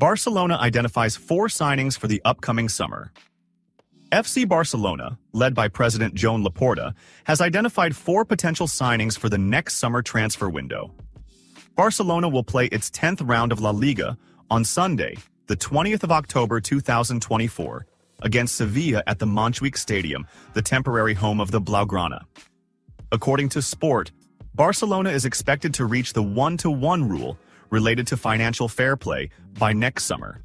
Barcelona identifies 4 signings for the upcoming summer. FC Barcelona, led by President Joan Laporta, has identified 4 potential signings for the next summer transfer window. Barcelona will play its 10th round of La Liga on Sunday, the 20th of October 2024, against Sevilla at the Montjuic Stadium, the temporary home of the Blaugrana. According to Sport, Barcelona is expected to reach the 1-to-1 rule related to financial fair play by next summer.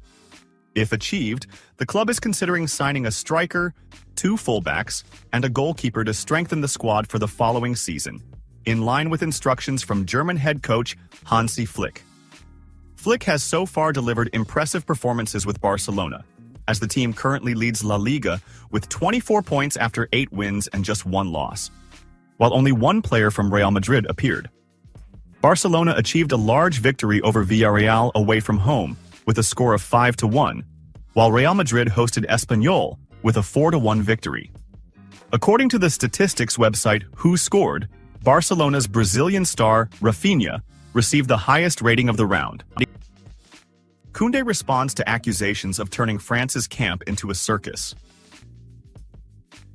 If achieved, the club is considering signing a striker, 2 fullbacks, and a goalkeeper to strengthen the squad for the following season, in line with instructions from German head coach Hansi Flick. Flick has so far delivered impressive performances with Barcelona, as the team currently leads La Liga with 24 points after 8 wins and just 1 loss, while only 1 player from Real Madrid appeared. Barcelona achieved a large victory over Villarreal away from home with a score of 5-1, while Real Madrid hosted Espanyol with a 4-1 victory. According to the statistics website Who Scored, Barcelona's Brazilian star Raphinha received the highest rating of the round. Koundé responds to accusations of turning France's camp into a circus.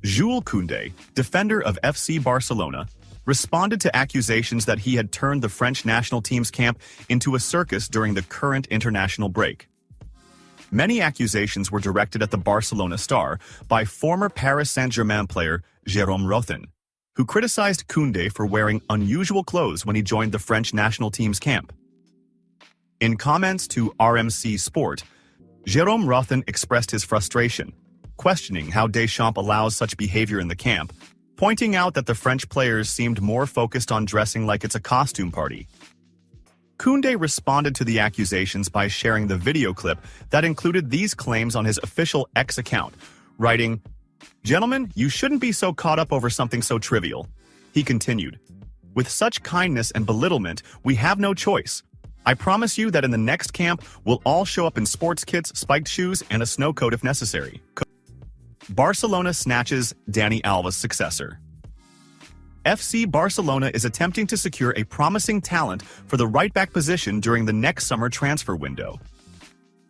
Jules Koundé, defender of FC Barcelona, responded to accusations that he had turned the French national team's camp into a circus during the current international break. Many accusations were directed at the Barcelona star by former Paris Saint-Germain player Jérôme Raphinha, who criticized Koundé for wearing unusual clothes when he joined the French national team's camp. In comments to RMC Sport, Jérôme Raphinha expressed his frustration, questioning how Deschamps allows such behavior in the camp, pointing out that the French players seemed more focused on dressing like it's a costume party. Koundé responded to the accusations by sharing the video clip that included these claims on his official X account, writing, "Gentlemen, you shouldn't be so caught up over something so trivial." He continued, "With such kindness and belittlement, we have no choice. I promise you that in the next camp, we'll all show up in sports kits, spiked shoes, and a snow coat if necessary." Barcelona snatches Dani Alves' successor. FC Barcelona is attempting to secure a promising talent for the right-back position during the next summer transfer window.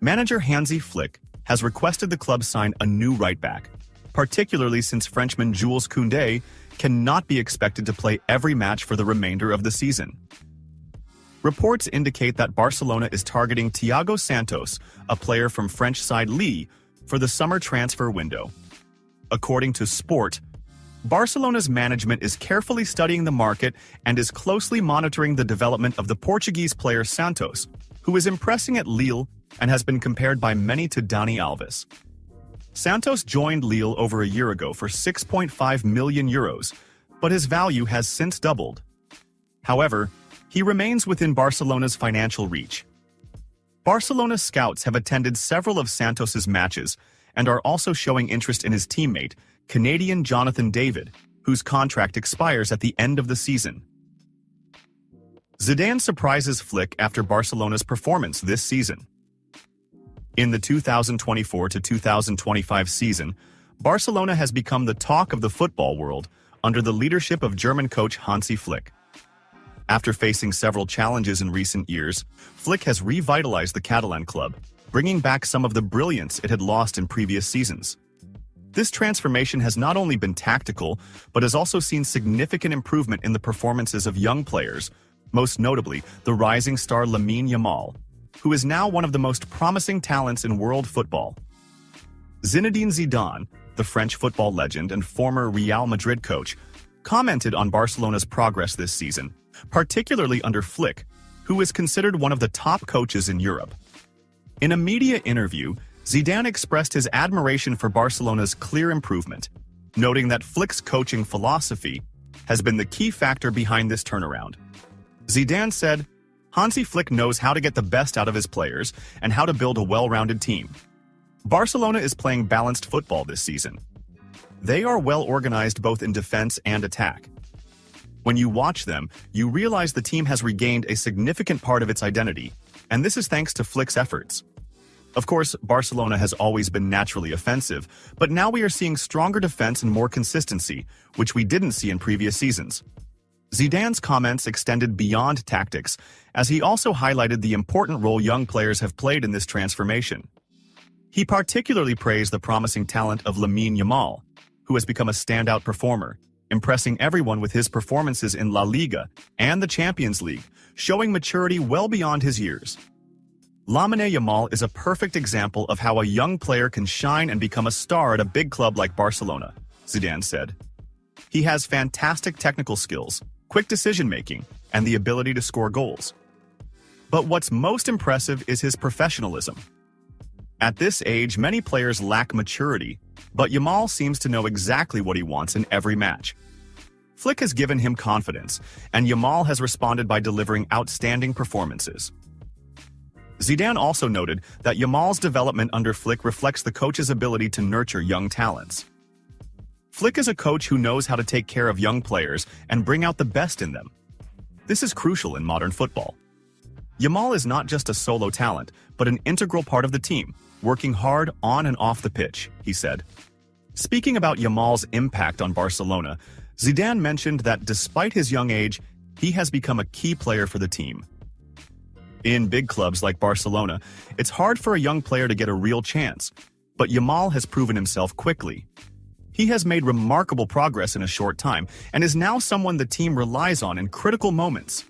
Manager Hansi Flick has requested the club sign a new right-back, particularly since Frenchman Jules Koundé cannot be expected to play every match for the remainder of the season. Reports indicate that Barcelona is targeting Thiago Santos, a player from French side Lille, for the summer transfer window. According to Sport, Barcelona's management is carefully studying the market and is closely monitoring the development of the Portuguese player Santos, who is impressing at Lille and has been compared by many to Dani Alves. Santos joined Lille over a year ago for €6.5 million, but his value has since doubled. However, he remains within Barcelona's financial reach. Barcelona scouts have attended several of Santos's matches and are also showing interest in his teammate, Canadian Jonathan David, whose contract expires at the end of the season. Zidane surprises Flick after Barcelona's performance this season. In the 2024-2025 season, Barcelona has become the talk of the football world under the leadership of German coach Hansi Flick. After facing several challenges in recent years, Flick has revitalized the Catalan club, bringing back some of the brilliance it had lost in previous seasons. This transformation has not only been tactical, but has also seen significant improvement in the performances of young players, most notably the rising star Lamine Yamal, who is now one of the most promising talents in world football. Zinedine Zidane, the French football legend and former Real Madrid coach, commented on Barcelona's progress this season, particularly under Flick, who is considered one of the top coaches in Europe. In a media interview, Zidane expressed his admiration for Barcelona's clear improvement, noting that Flick's coaching philosophy has been the key factor behind this turnaround. Zidane said, "Hansi Flick knows how to get the best out of his players and how to build a well-rounded team. Barcelona is playing balanced football this season. They are well organized both in defense and attack. When you watch them, you realize the team has regained a significant part of its identity, and this is thanks to Flick's efforts. Of course, Barcelona has always been naturally offensive, but now we are seeing stronger defense and more consistency, which we didn't see in previous seasons. Zidane's comments extended beyond tactics, as he also highlighted the important role young players have played in this transformation. He particularly praised the promising talent of Lamine Yamal, who has become a standout performer, impressing everyone with his performances in La Liga and the Champions League, showing maturity well beyond his years. Lamine Yamal is a perfect example of how a young player can shine and become a star at a big club like Barcelona, Zidane said. He has fantastic technical skills, quick decision-making, and the ability to score goals. But what's most impressive is his professionalism. At this age, many players lack maturity, but Yamal seems to know exactly what he wants in every match. Flick has given him confidence, and Yamal has responded by delivering outstanding performances. Zidane also noted that Yamal's development under Flick reflects the coach's ability to nurture young talents. Flick is a coach who knows how to take care of young players and bring out the best in them. This is crucial in modern football. Yamal is not just a solo talent, but an integral part of the team, working hard on and off the pitch, he said. Speaking about Yamal's impact on Barcelona, Zidane mentioned that despite his young age, he has become a key player for the team. In big clubs like Barcelona, it's hard for a young player to get a real chance, but Yamal has proven himself quickly. He has made remarkable progress in a short time and is now someone the team relies on in critical moments.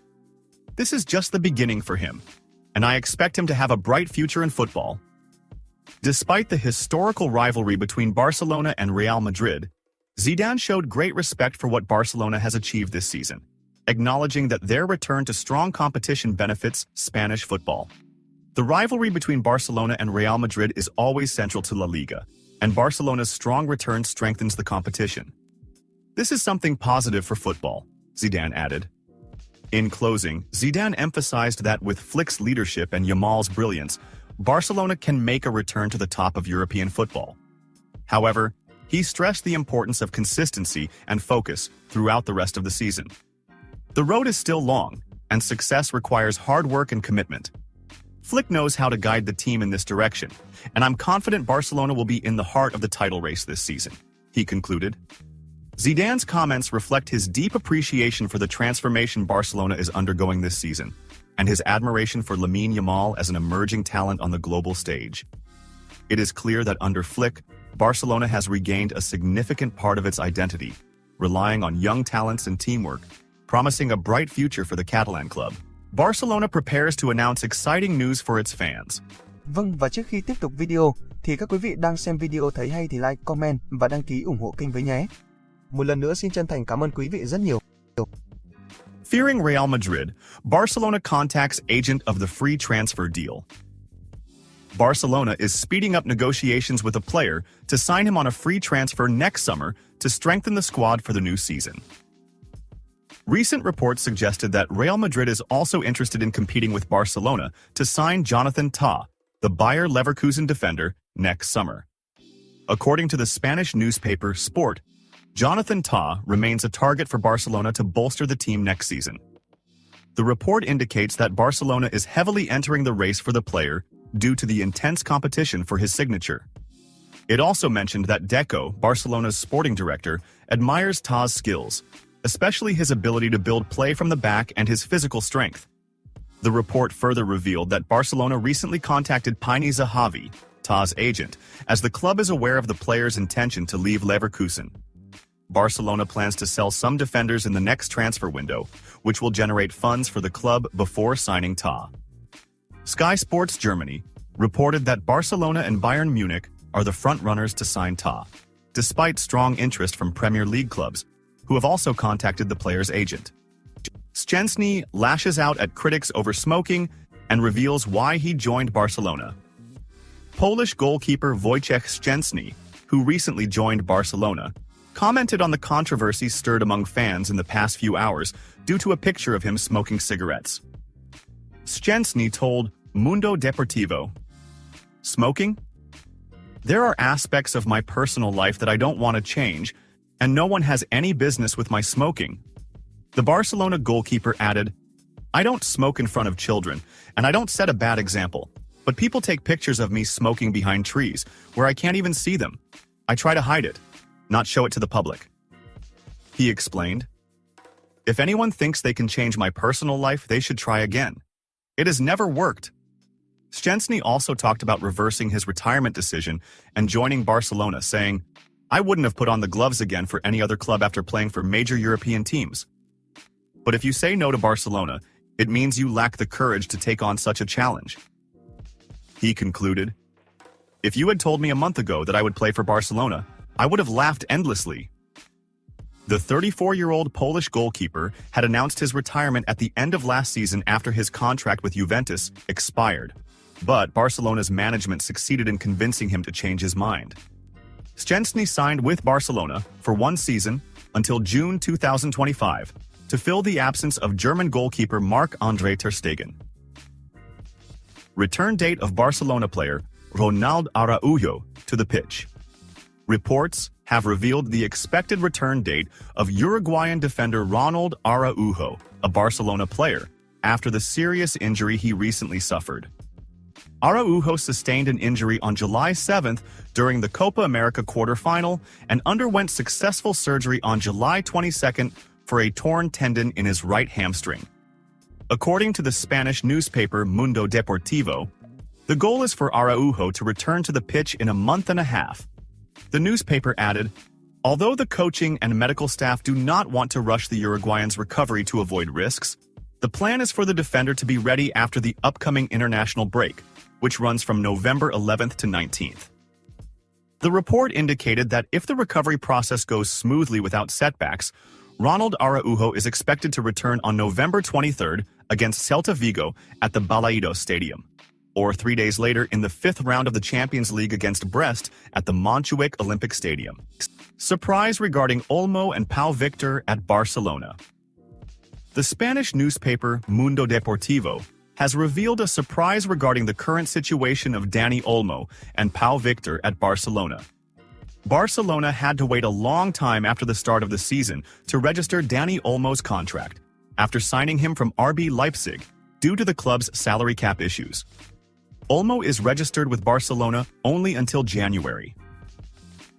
This is just the beginning for him, and I expect him to have a bright future in football. Despite the historical rivalry between Barcelona and Real Madrid, Zidane showed great respect for what Barcelona has achieved this season, acknowledging that their return to strong competition benefits Spanish football. The rivalry between Barcelona and Real Madrid is always central to La Liga, and Barcelona's strong return strengthens the competition. This is something positive for football, Zidane added. In closing, Zidane emphasized that with Flick's leadership and Yamal's brilliance, Barcelona can make a return to the top of European football. However, he stressed the importance of consistency and focus throughout the rest of the season. The road is still long, and success requires hard work and commitment. Flick knows how to guide the team in this direction, and I'm confident Barcelona will be in the heart of the title race this season, he concluded. Zidane's comments reflect his deep appreciation for the transformation Barcelona is undergoing this season, and his admiration for Lamine Yamal as an emerging talent on the global stage. It is clear that under Flick, Barcelona has regained a significant part of its identity, relying on young talents and teamwork, promising a bright future for the Catalan club. Barcelona prepares to announce exciting news for its fans. Vâng, và trước khi tiếp tục video, thì các quý vị đang xem video thấy hay thì like, comment và đăng ký ủng hộ kênh với nhé. Một lần nữa xin chân thành cảm ơn quý vị rất nhiều. Fearing Real Madrid, Barcelona contacts agent of the free transfer deal. Barcelona is speeding up negotiations with a player to sign him on a free transfer next summer to strengthen the squad for the new season. Recent reports suggested that Real Madrid is also interested in competing with Barcelona to sign Jonathan Tah, the Bayer Leverkusen defender, next summer. According to the Spanish newspaper Sport, Jonathan Tah remains a target for Barcelona to bolster the team next season. The report indicates that Barcelona is heavily entering the race for the player due to the intense competition for his signature. It also mentioned that Deco, Barcelona's sporting director, admires Tah's skills, especially his ability to build play from the back and his physical strength. The report further revealed that Barcelona recently contacted Pini Zahavi, Tah's agent, as the club is aware of the player's intention to leave Leverkusen. Barcelona plans to sell some defenders in the next transfer window, which will generate funds for the club before signing Tah. Sky Sports Germany reported that Barcelona and Bayern Munich are the front-runners to sign Tah, despite strong interest from Premier League clubs, who have also contacted the player's agent. Szczęsny lashes out at critics over smoking and reveals why he joined Barcelona. Polish goalkeeper Wojciech Szczęsny, who recently joined Barcelona, commented on the controversy stirred among fans in the past few hours due to a picture of him smoking cigarettes. Szczęsny told Mundo Deportivo, "Smoking? There are aspects of my personal life that I don't want to change, and no one has any business with my smoking." The Barcelona goalkeeper added, "I don't smoke in front of children, and I don't set a bad example, but people take pictures of me smoking behind trees, where I can't even see them. I try to hide it, not show it to the public," he explained. If anyone thinks they can change my personal life, they should try again. It has never worked. Szczęsny also talked about reversing his retirement decision and joining Barcelona, saying, I wouldn't have put on the gloves again for any other club after playing for major European teams. But if you say no to Barcelona, it means you lack the courage to take on such a challenge. He concluded, if you had told me a month ago that I would play for Barcelona, I would have laughed endlessly. The 34-year-old Polish goalkeeper had announced his retirement at the end of last season after his contract with Juventus expired, but Barcelona's management succeeded in convincing him to change his mind. Szczęsny signed with Barcelona for one season until June 2025 to fill the absence of German goalkeeper Marc-Andre ter Stegen. Return date of Barcelona player Ronald Araujo to the pitch. Reports have revealed the expected return date of Uruguayan defender Ronald Araujo, a Barcelona player, after the serious injury he recently suffered. Araujo sustained an injury on July 7th during the Copa America quarterfinal and underwent successful surgery on July 22nd for a torn tendon in his right hamstring. According to the Spanish newspaper Mundo Deportivo, the goal is for Araujo to return to the pitch in a month and a half. The newspaper added, although the coaching and medical staff do not want to rush the Uruguayan's recovery to avoid risks, the plan is for the defender to be ready after the upcoming international break, which runs from November 11th to 19th. The report indicated that if the recovery process goes smoothly without setbacks, Ronald Araujo is expected to return on November 23rd against Celta Vigo at the Balaidos Stadium, or 3 days later in the fifth round of the Champions League against Brest at the Montjuic Olympic Stadium. Surprise regarding Olmo and Pau Victor at Barcelona. The Spanish newspaper Mundo Deportivo has revealed a surprise regarding the current situation of Dani Olmo and Pau Victor at Barcelona. Barcelona had to wait a long time after the start of the season to register Dani Olmo's contract, after signing him from RB Leipzig due to the club's salary cap issues. Olmo is registered with Barcelona only until January.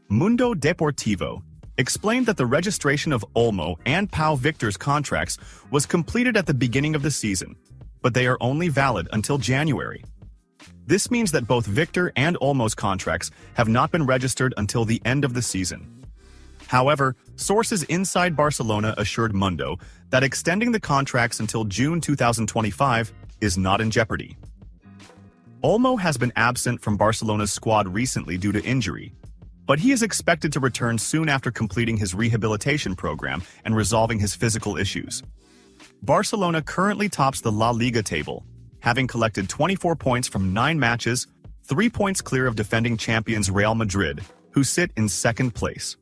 Mundo Deportivo explained that the registration of Olmo and Pau Victor's contracts was completed at the beginning of the season, but they are only valid until January. This means that both Victor and Olmo's contracts have not been registered until the end of the season. However, sources inside Barcelona assured Mundo that extending the contracts until June 2025 is not in jeopardy. Olmo has been absent from Barcelona's squad recently due to injury, but he is expected to return soon after completing his rehabilitation program and resolving his physical issues. Barcelona currently tops the La Liga table, having collected 24 points from 9 matches, 3 points clear of defending champions Real Madrid, who sit in second place.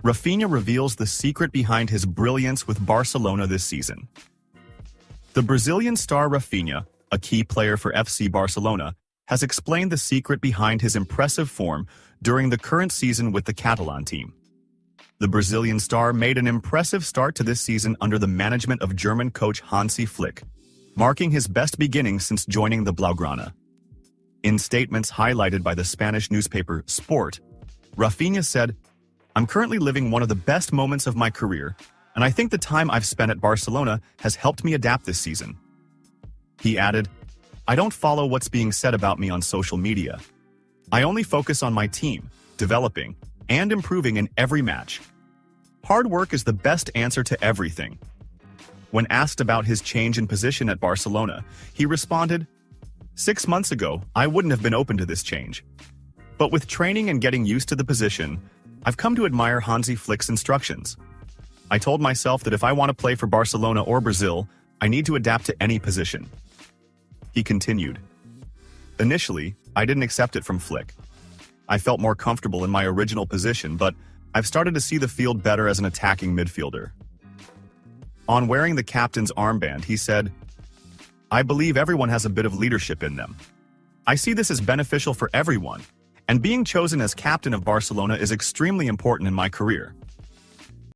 Raphinha reveals the secret behind his brilliance with Barcelona this season. The Brazilian star Raphinha, a key player for FC Barcelona, has explained the secret behind his impressive form during the current season with the Catalan team. The Brazilian star made an impressive start to this season under the management of German coach Hansi Flick, marking his best beginning since joining the Blaugrana. In statements highlighted by the Spanish newspaper Sport, Raphinha said, I'm currently living one of the best moments of my career, and I think the time I've spent at Barcelona has helped me adapt this season. He added, I don't follow what's being said about me on social media. I only focus on my team, developing, and improving in every match. Hard work is the best answer to everything. When asked about his change in position at Barcelona, he responded, 6 months ago, I wouldn't have been open to this change. But with training and getting used to the position, I've come to admire Hansi Flick's instructions. I told myself that if I want to play for Barcelona or Brazil, I need to adapt to any position. He continued, initially, I didn't accept it from Flick. I felt more comfortable in my original position, but I've started to see the field better as an attacking midfielder. On wearing the captain's armband, he said, I believe everyone has a bit of leadership in them. I see this as beneficial for everyone, and being chosen as captain of Barcelona is extremely important in my career.